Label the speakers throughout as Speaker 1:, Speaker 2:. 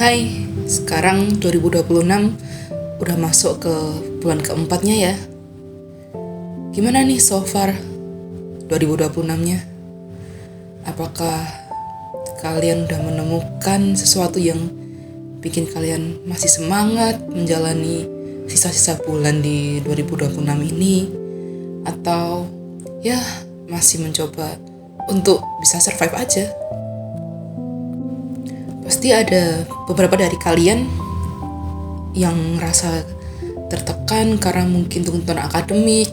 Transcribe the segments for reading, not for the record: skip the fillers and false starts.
Speaker 1: Hai, sekarang 2026 udah masuk ke bulan keempatnya ya. Gimana nih so far 2026-nya? Apakah kalian udah menemukan sesuatu yang bikin kalian masih semangat menjalani sisa-sisa bulan di 2026 ini? Atau ya masih mencoba untuk bisa survive aja? Pasti ada beberapa dari kalian yang ngerasa tertekan karena mungkin tuntutan akademik,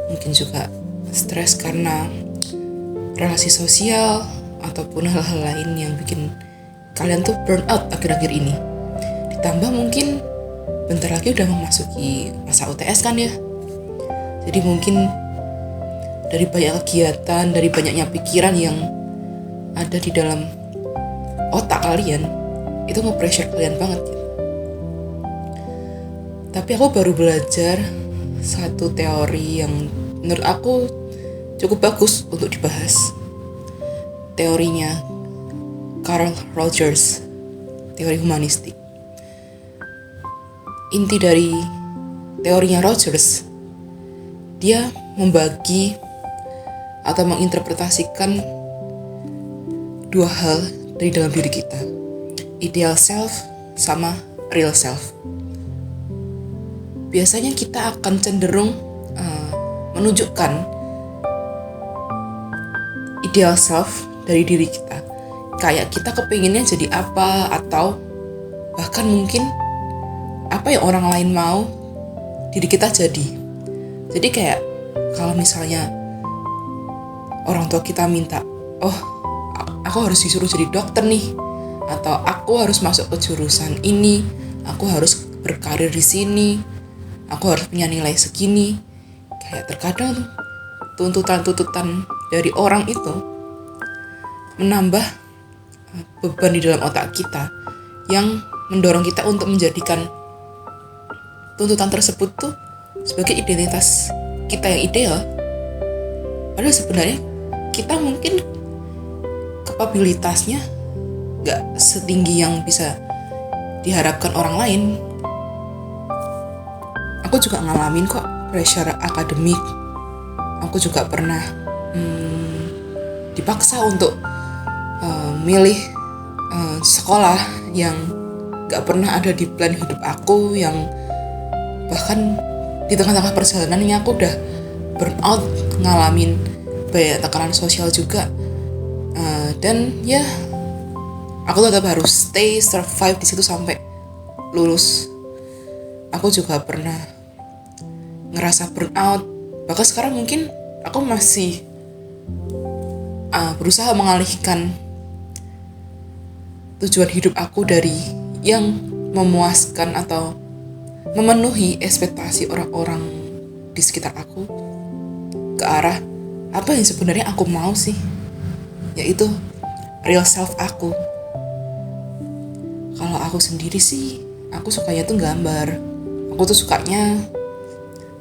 Speaker 1: mungkin juga stres karena relasi sosial, ataupun hal-hal lain yang bikin kalian tuh burn out akhir-akhir ini. Ditambah mungkin bentar lagi udah memasuki masa UTS kan ya. Jadi mungkin dari banyak kegiatan, dari banyaknya pikiran yang ada di dalam otak kalian, itu nge-pressure kalian banget gitu. Tapi aku baru belajar satu teori yang menurut aku cukup bagus untuk dibahas. Teorinya Carl Rogers, teori humanistik. Inti dari teorinya Rogers, dia membagi atau menginterpretasikan dua hal dari dalam diri kita, ideal self sama real self. Biasanya kita akan cenderung menunjukkan ideal self dari diri kita, kayak kita kepinginnya jadi apa, atau bahkan mungkin apa yang orang lain mau diri kita jadi. Jadi kayak kalau misalnya orang tua kita minta, aku harus disuruh jadi dokter nih, atau aku harus masuk ke jurusan ini, aku harus berkarir di sini, aku harus punya nilai segini. Kayak terkadang tuntutan-tuntutan dari orang itu menambah beban di dalam otak kita yang mendorong kita untuk menjadikan tuntutan tersebut tuh sebagai identitas kita yang ideal. Padahal sebenarnya kita mungkin kapabilitasnya gak setinggi yang bisa diharapkan orang lain. Aku juga ngalamin kok pressure akademik. Aku juga pernah dipaksa untuk milih sekolah yang gak pernah ada di plan hidup aku, yang bahkan di tengah-tengah perjalanannya aku udah burn out, ngalamin banyak tekanan sosial juga. Dan ya aku tetap harus survive di situ sampai lulus. Aku juga pernah ngerasa burn out. Bahkan sekarang mungkin aku masih berusaha mengalihkan tujuan hidup aku dari yang memuaskan atau memenuhi ekspektasi orang-orang di sekitar aku ke arah apa yang sebenarnya aku mau sih, yaitu real self aku. Kalau aku sendiri sih, aku sukanya tuh gambar. Aku tuh sukanya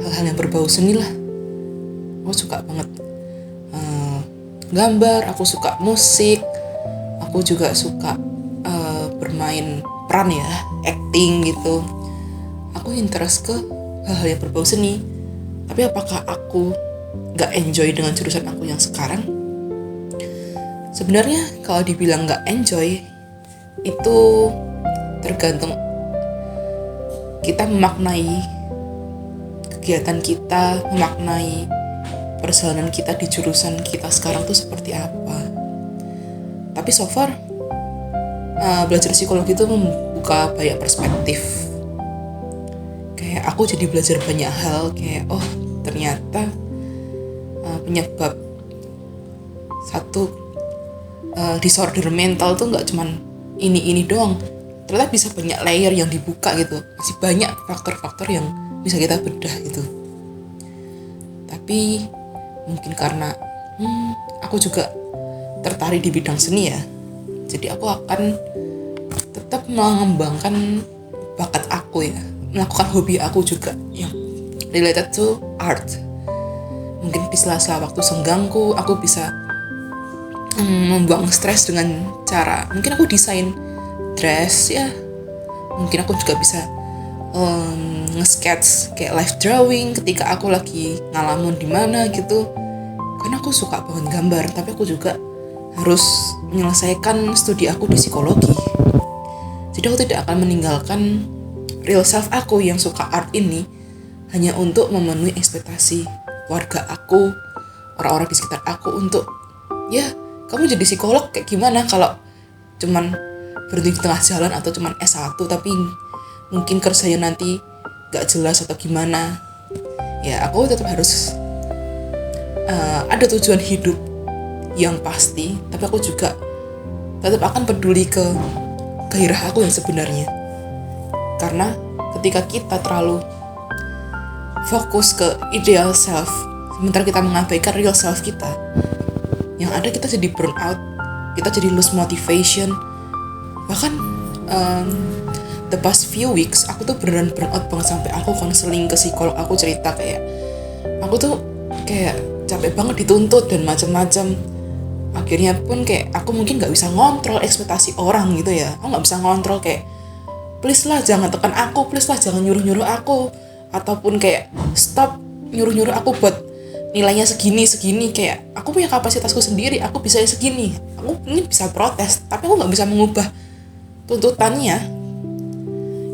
Speaker 1: hal-hal yang berbau seni lah. Aku suka banget gambar, aku suka musik, aku juga suka bermain peran ya, acting gitu. Aku interest ke hal-hal yang berbau seni. Tapi apakah aku gak enjoy dengan jurusan aku yang sekarang? Sebenarnya kalau dibilang gak enjoy, itu tergantung kita memaknai kegiatan kita, memaknai perjalanan kita di jurusan kita sekarang tuh seperti apa. Tapi so far belajar psikologi itu membuka banyak perspektif. Kayak aku jadi belajar banyak hal, kayak ternyata penyebab satu disorder mental tuh nggak cuman ini doang. Ternyata bisa banyak layer yang dibuka gitu. Masih banyak faktor-faktor yang bisa kita bedah gitu. Tapi mungkin karena aku juga tertarik di bidang seni ya, jadi aku akan tetap mengembangkan bakat aku ya, melakukan hobi aku juga yang related to art. Mungkin di sela-sela waktu senggangku, aku bisa membuang stres dengan cara mungkin aku desain dress ya, Mungkin aku juga bisa nge-sketch kayak live drawing ketika aku lagi ngalamun di mana gitu. Karena aku suka banget gambar, tapi aku juga harus menyelesaikan studi aku di psikologi. Jadi aku tidak akan meninggalkan real self aku yang suka art ini hanya untuk memenuhi ekspektasi keluarga aku, orang-orang di sekitar aku untuk, ya kamu jadi psikolog kayak gimana kalau cuman berhenti di tengah jalan atau cuman S1 tapi mungkin kerjanya nanti gak jelas atau gimana. Ya aku tetap harus ada tujuan hidup yang pasti, tapi aku juga tetap akan peduli ke gairah aku yang sebenarnya. Karena ketika kita terlalu fokus ke ideal self, sementara kita mengabaikan real self kita, yang ada kita jadi burn out, kita jadi lose motivation. Bahkan the past few weeks aku tuh beneran burn out banget, sampai aku konseling ke psikolog. Aku cerita kayak aku tuh kayak capek banget dituntut dan macam-macam. Akhirnya pun kayak aku mungkin nggak bisa ngontrol ekspektasi orang gitu ya. Aku nggak bisa ngontrol kayak please lah jangan tekan aku, please lah jangan nyuruh-nyuruh aku, ataupun kayak stop nyuruh-nyuruh aku buat nilainya segini. Kayak aku punya kapasitasku sendiri, aku bisa segini. Aku ini bisa protes, tapi aku nggak bisa mengubah tuntutannya.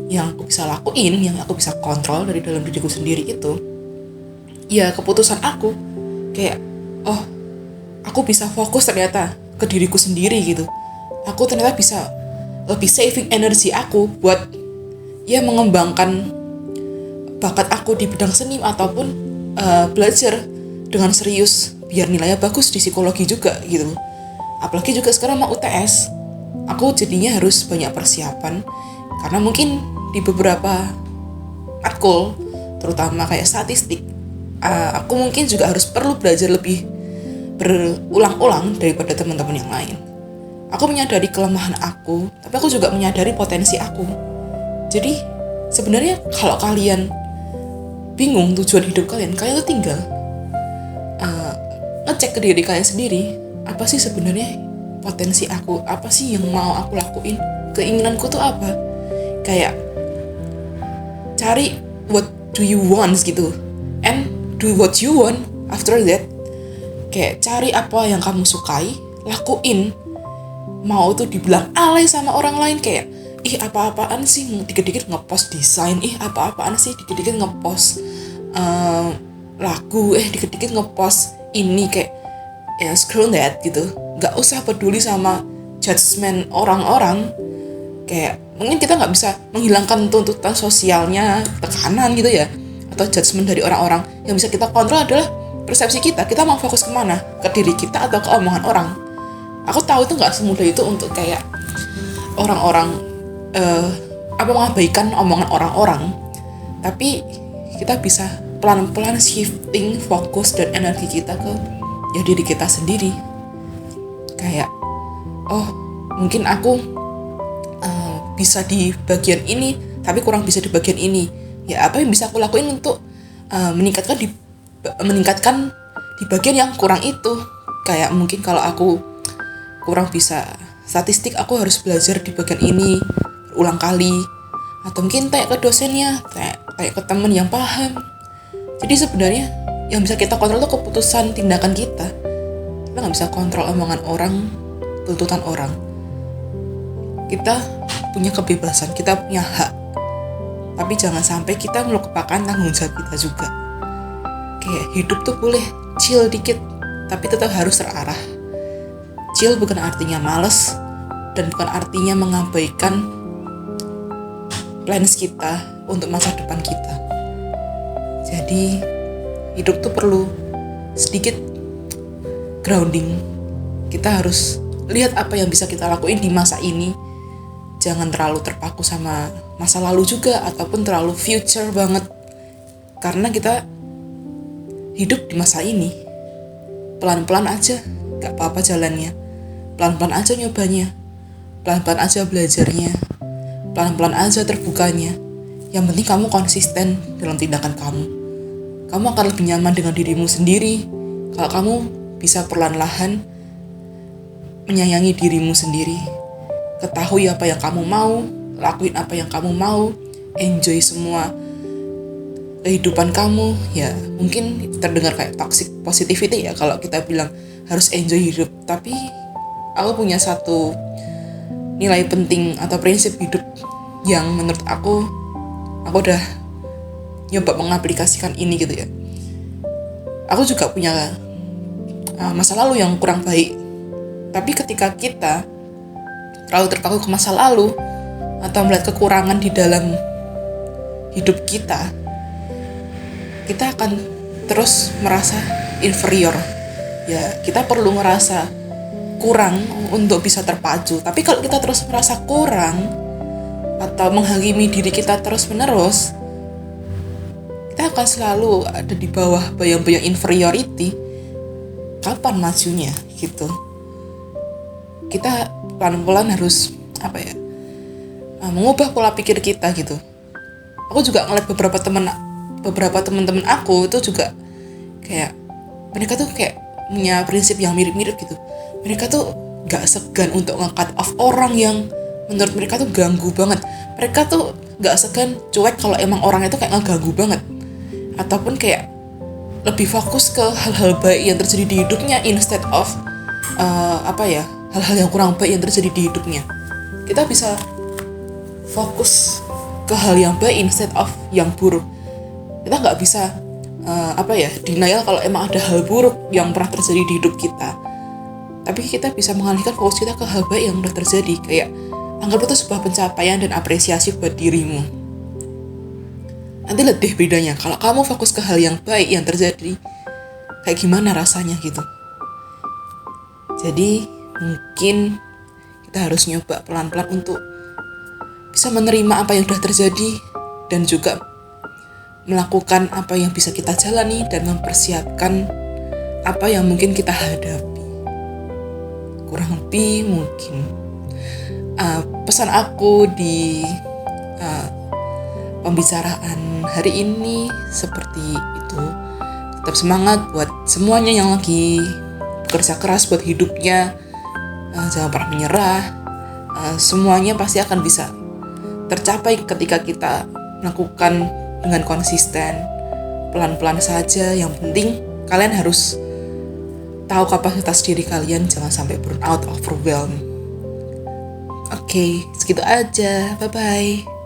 Speaker 1: Yang aku bisa lakuin, yang aku bisa kontrol dari dalam diriku sendiri itu, ya keputusan aku. Kayak, oh, aku bisa fokus ternyata ke diriku sendiri gitu. Aku ternyata bisa lebih saving energi aku buat ya mengembangkan bakat aku di bidang seni ataupun belajar dengan serius biar nilainya bagus di psikologi juga gitu. Apalagi juga sekarang mau UTS, aku jadinya harus banyak persiapan karena mungkin di beberapa matkul terutama kayak statistik, aku mungkin juga harus perlu belajar lebih berulang-ulang daripada teman-teman yang lain. Aku menyadari kelemahan aku, tapi aku juga menyadari potensi aku. Jadi sebenarnya kalau kalian bingung tujuan hidup kalian tuh tinggal ngecek ke diri kalian sendiri. Apa sih sebenarnya potensi aku? Apa sih yang mau aku lakuin? Keinginanku tuh apa? Kayak cari what do you want gitu, and do what you want after that. Kayak cari apa yang kamu sukai, lakuin. Mau tuh dibilang alay sama orang lain kayak ih apa-apaan sih dikit-dikit ngepost desain, ih apa-apaan sih dikit-dikit ngepost lagu, dikit-dikit ngepost ini, kayak ya scroll that gitu. Gak usah peduli sama judgement orang-orang. Kayak mungkin kita gak bisa menghilangkan tuntutan sosialnya, tekanan gitu ya, atau judgement dari orang-orang. Yang bisa kita kontrol adalah persepsi kita mau fokus kemana, ke diri kita atau ke omongan orang. Aku tahu itu gak semudah itu untuk kayak orang-orang mengabaikan omongan orang-orang, tapi kita bisa pelan-pelan shifting fokus dan energi kita ke ya diri kita sendiri. Kayak oh mungkin aku bisa di bagian ini tapi kurang bisa di bagian ini, ya apa yang bisa aku lakuin untuk meningkatkan di bagian yang kurang itu. Kayak mungkin kalau aku kurang bisa statistik, aku harus belajar di bagian ini ulang kali, atau mungkin tanya ke dosennya, tanya ke teman yang paham. Jadi sebenarnya yang bisa kita kontrol itu keputusan tindakan kita. Kita nggak bisa kontrol omongan orang, tuntutan orang. Kita punya kebebasan, kita punya hak, tapi jangan sampai kita melupakan tanggung jawab kita juga. Kayak hidup tuh boleh chill dikit, tapi tetap harus terarah. Chill bukan artinya males, dan bukan artinya mengabaikan plans kita untuk masa depan kita. Jadi hidup tuh perlu sedikit grounding. Kita harus lihat apa yang bisa kita lakuin di masa ini. Jangan terlalu terpaku sama masa lalu juga, ataupun terlalu future banget. Karena kita hidup di masa ini. Pelan-pelan aja, gak apa-apa jalannya. Pelan-pelan aja nyobanya. Pelan-pelan aja belajarnya. Pelan-pelan aja terbukanya. Yang penting kamu konsisten dalam tindakan kamu. Kamu akan lebih nyaman dengan dirimu sendiri kalau kamu bisa perlahan-lahan menyayangi dirimu sendiri. Ketahui apa yang kamu mau, lakuin apa yang kamu mau, enjoy semua kehidupan kamu. Ya mungkin terdengar kayak toxic positivity ya kalau kita bilang harus enjoy hidup, tapi aku punya satu nilai penting atau prinsip hidup yang menurut aku udah nyoba mengaplikasikan ini gitu ya. Aku juga punya masa lalu yang kurang baik, tapi ketika kita terlalu terpaku ke masa lalu atau melihat kekurangan di dalam hidup kita akan terus merasa inferior. Ya, kita perlu ngerasa kurang untuk bisa terpacu. Tapi kalau kita terus merasa kurang atau menghakimi diri kita terus-menerus, kita akan selalu ada di bawah bayang-bayang inferiority. Kapan majunya gitu? Kita pelan-pelan harus mengubah pola pikir kita gitu. Aku juga ngeliat beberapa teman-teman aku itu juga kayak mereka tuh kayak punya prinsip yang mirip-mirip gitu. Mereka tuh gak segan untuk nge-cut off orang yang menurut mereka tuh ganggu banget. Mereka tuh gak segan cuek kalau emang orang itu kayak ngeganggu banget, ataupun kayak lebih fokus ke hal-hal baik yang terjadi di hidupnya instead of hal-hal yang kurang baik yang terjadi di hidupnya. Kita bisa fokus ke hal yang baik instead of yang buruk. Kita nggak bisa denial kalau emang ada hal buruk yang pernah terjadi di hidup kita, tapi kita bisa mengalihkan fokus kita ke hal baik yang udah terjadi. Kayak anggap itu sebuah pencapaian dan apresiasi buat dirimu. Nanti lihat deh bedanya kalau kamu fokus ke hal yang baik yang terjadi, kayak gimana rasanya gitu. Jadi mungkin kita harus nyoba pelan-pelan untuk bisa menerima apa yang sudah terjadi dan juga melakukan apa yang bisa kita jalani dan mempersiapkan apa yang mungkin kita hadapi. Kurang lebih mungkin pesan aku di pembicaraan hari ini seperti itu. Tetap semangat buat semuanya yang lagi bekerja keras buat hidupnya. Jangan pernah menyerah. Semuanya pasti akan bisa tercapai ketika kita melakukan dengan konsisten, pelan-pelan saja. Yang penting kalian harus tahu kapasitas diri kalian, jangan sampai burn out, overwhelmed. Oke, segitu aja. Bye-bye.